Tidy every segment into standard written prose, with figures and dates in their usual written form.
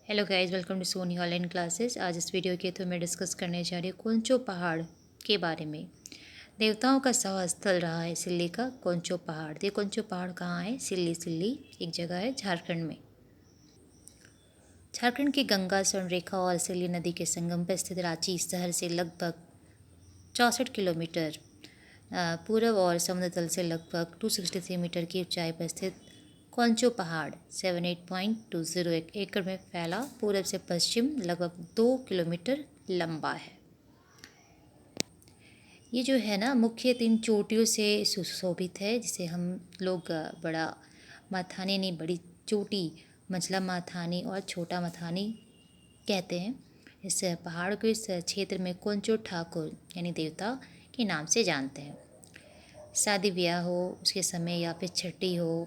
Hello guys, welcome to Soni online classes. आज इस video के थ्रू मैं डिस्कस करने जा रही हूँ कोंचो पहाड़ के बारे में। देवताओं का सभा स्थल रहा है सिल्ली का कोंचो पहाड़। ये कोंचो पहाड़ कहाँ है? सिल्ली एक जगह है झारखंड में। झारखंड की गंगा स्वर्ण रेखा और सिल्ली नदी के संगम पर स्थित रांची शहर से लगभग 64 किलोमीटर पूर्व और समुद्र तल से लगभग 263 मीटर की ऊंचाई पर स्थित कोंचो पहाड़ 78.20 एकड़ में फैला पूरब से पश्चिम लगभग 2 किलोमीटर लंबा है। ये जो है ना मुख्य 3 चोटियों से सुशोभित है, जिसे हम लोग बड़ा माथानी नहीं बड़ी चोटी, मंझला माथानी और छोटा माथानी कहते हैं। इस पहाड़ को इस क्षेत्र में कोंचो ठाकुर यानी देवता के नाम से जानते हैं। शादी ब्याह हो उसके समय या फिर छठी हो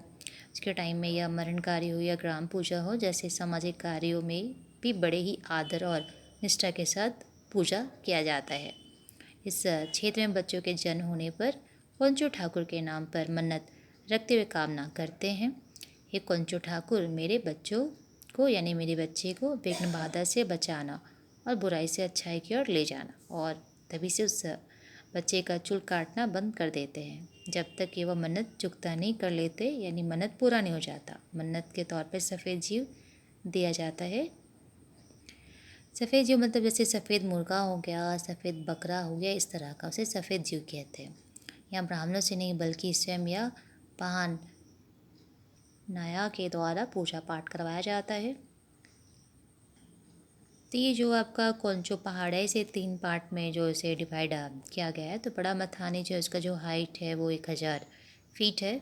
उसके टाइम में, या मरण कार्य हो या ग्राम पूजा हो जैसे सामाजिक कार्यों में भी बड़े ही आदर और निष्ठा के साथ पूजा किया जाता है। इस क्षेत्र में बच्चों के जन्म होने पर कोंचो ठाकुर के नाम पर मन्नत रखते हुए कामना करते हैं। हे कोंचो ठाकुर, मेरे बच्चों को यानी मेरे बच्चे को विघ्न बाधा से बचाना और बुराई से अच्छाई की ओर ले जाना। और तभी से उस बच्चे का चूल काटना बंद कर देते हैं जब तक कि वह मन्नत चुकता नहीं कर लेते, यानी मन्नत पूरा नहीं हो जाता। मन्नत के तौर पर सफ़ेद जीव दिया जाता है। सफ़ेद जीव मतलब जैसे सफ़ेद मुर्गा हो गया, सफ़ेद बकरा हो गया, इस तरह का उसे सफ़ेद जीव कहते हैं। यहाँ ब्राह्मणों से नहीं बल्कि स्वयं या पाहन नाया के द्वारा पूजा पाठ करवाया जाता है। तो ये जो आपका कोंचो पहाड़ है, इसे 3 पार्ट में जो इसे डिवाइड किया गया है। तो बड़ा मथानी जो इसका जो हाइट है वो 1000 फीट है।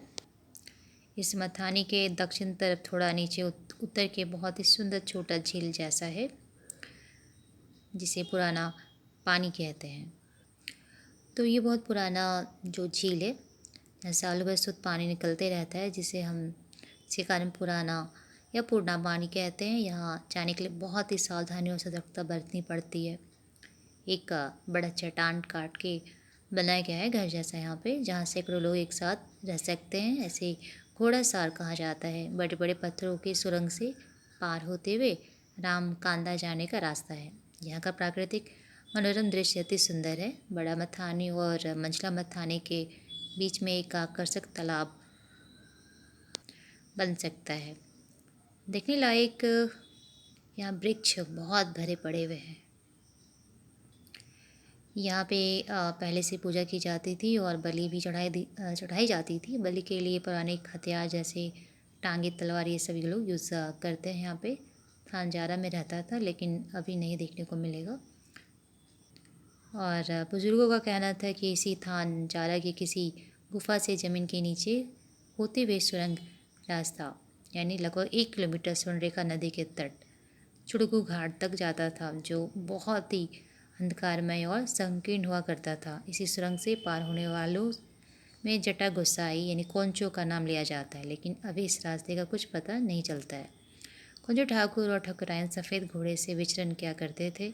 इस मथानी के दक्षिण तरफ थोड़ा नीचे उत्तर के बहुत ही सुंदर छोटा झील जैसा है, जिसे पुराना पानी कहते हैं। तो ये बहुत पुराना जो झील है, सालों भर शुद्ध पानी निकलते रहता है, जिसे हम इसी कारण पुराना या पूर्णा पानी कहते हैं। यहाँ जाने के लिए बहुत ही सावधानी और सतर्कता बरतनी पड़ती है। एक बड़ा चट्टान काट के बनाया गया है घर जैसा यहाँ पे, जहाँ सैकड़ों लोग एक साथ रह सकते हैं। ऐसे घोड़ा सार कहा जाता है। बड़े बड़े पत्थरों की सुरंग से पार होते हुए राम कांदा जाने का रास्ता है। यहाँ का प्राकृतिक मनोरम दृश्य अति सुंदर है। बड़ा मथानी और मंझला मथानी के बीच में एक आकर्षक तालाब बन सकता है। देखने लायक यहाँ वृक्ष बहुत भरे पड़े हुए हैं। यहाँ पे पहले से पूजा की जाती थी और बलि भी चढ़ाई जाती थी। बलि के लिए पौराणिक हथियार जैसे टांगे, तलवार, ये सभी लोग यूज़ करते हैं। यहाँ पे थानजारा में रहता था, लेकिन अभी नहीं देखने को मिलेगा। और बुज़ुर्गों का कहना था कि इसी थानजारा की किसी गुफा से ज़मीन के नीचे होते हुए सुरंग रास्ता यानी लगभग 1 किलोमीटर स्वर्णरेखा नदी के तट चुड़गू घाट तक जाता था, जो बहुत ही अंधकारमय और संकीर्ण हुआ करता था। इसी सुरंग से पार होने वालों में जटा गोसाई यानी कोंचो का नाम लिया जाता है, लेकिन अभी इस रास्ते का कुछ पता नहीं चलता है। कोंचो ठाकुर और ठाकुरायन सफ़ेद घोड़े से विचरण किया करते थे,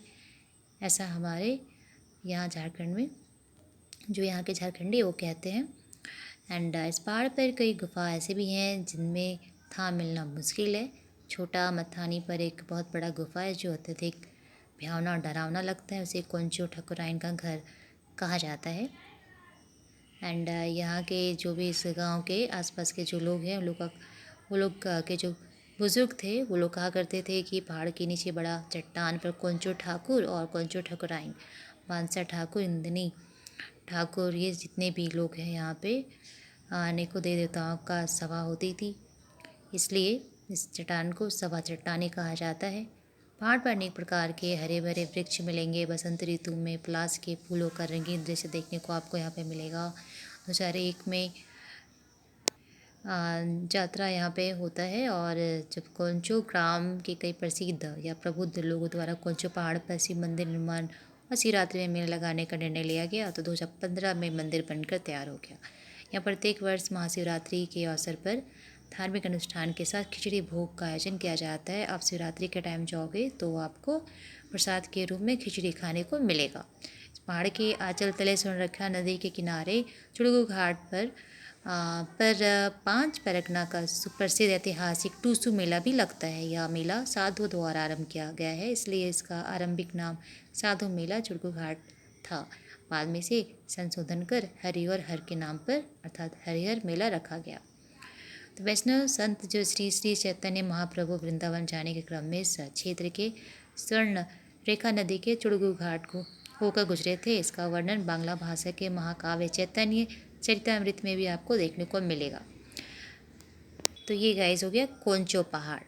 ऐसा हमारे यहाँ झारखंड में जो यहाँ के झारखंडी वो कहते हैं। एंड इस पहाड़ पर कई गुफा ऐसे भी हैं जिनमें था मिलना मुश्किल है। छोटा मथानी पर एक बहुत बड़ा गुफा है जो अत्यधिक भयावना और डरावना लगता है। उसे कोंचो ठाकुराइन का घर कहा जाता है। एंड यहाँ के जो भी इस गांव के आसपास के जो लोग हैं वो लोग के जो बुज़ुर्ग थे वो लोग कहा करते थे कि पहाड़ के नीचे बड़ा चट्टान पर कोंचो ठाकुर और कोंचो ठाकुराइन, बांसा ठाकुर, इंद्रनी ठाकुर, ये जितने भी लोग हैं यहाँ पे अनेकों देवी देवताओं का सभा होती थी, इसलिए इस चट्टान को सभा चट्टानी कहा जाता है। पहाड़ पर अनेक प्रकार के हरे भरे वृक्ष मिलेंगे। बसंत ऋतु में पलाश के फूलों का रंगीन दृश्य देखने को आपको यहाँ पे मिलेगा। 2001 में यात्रा यहाँ पे होता है। और जब कोंचो ग्राम के कई प्रसिद्ध या प्रबुद्ध लोगों द्वारा कोंचो पहाड़ पर शिव मंदिर निर्माण और शिवरात्रि में मेला लगाने का निर्णय लिया गया, तो 2015 में मंदिर बनकर तैयार हो गया। यहाँ प्रत्येक वर्ष महाशिवरात्रि के अवसर पर धार्मिक अनुष्ठान के साथ खिचड़ी भोग का आयोजन किया जाता है। आप शिवरात्रि के टाइम जाओगे तो आपको प्रसाद के रूप में खिचड़ी खाने को मिलेगा। पहाड़ के आंचल तले स्वर्णरेखा नदी के किनारे चुड़गू घाट पर पर पांच परगना का सुप्रसिद्ध ऐतिहासिक टूसू मेला भी लगता है। यह मेला साधु द्वारा आरंभ किया गया है, इसलिए इसका आरंभिक नाम साधु मेला चुड़गू घाट था। बाद में से संशोधन कर हरिहर हर के नाम पर अर्थात हरिहर मेला रखा गया। तो वैष्णव संत जो श्री श्री चैतन्य महाप्रभु वृंदावन जाने के क्रम में इस क्षेत्र के स्वर्ण रेखा नदी के चुड़गू घाट को होकर गुजरे थे। इसका वर्णन बांग्ला भाषा के महाकाव्य चैतन्य चरितामृत में भी आपको देखने को मिलेगा। तो ये गाइस हो गया कोंचो पहाड़।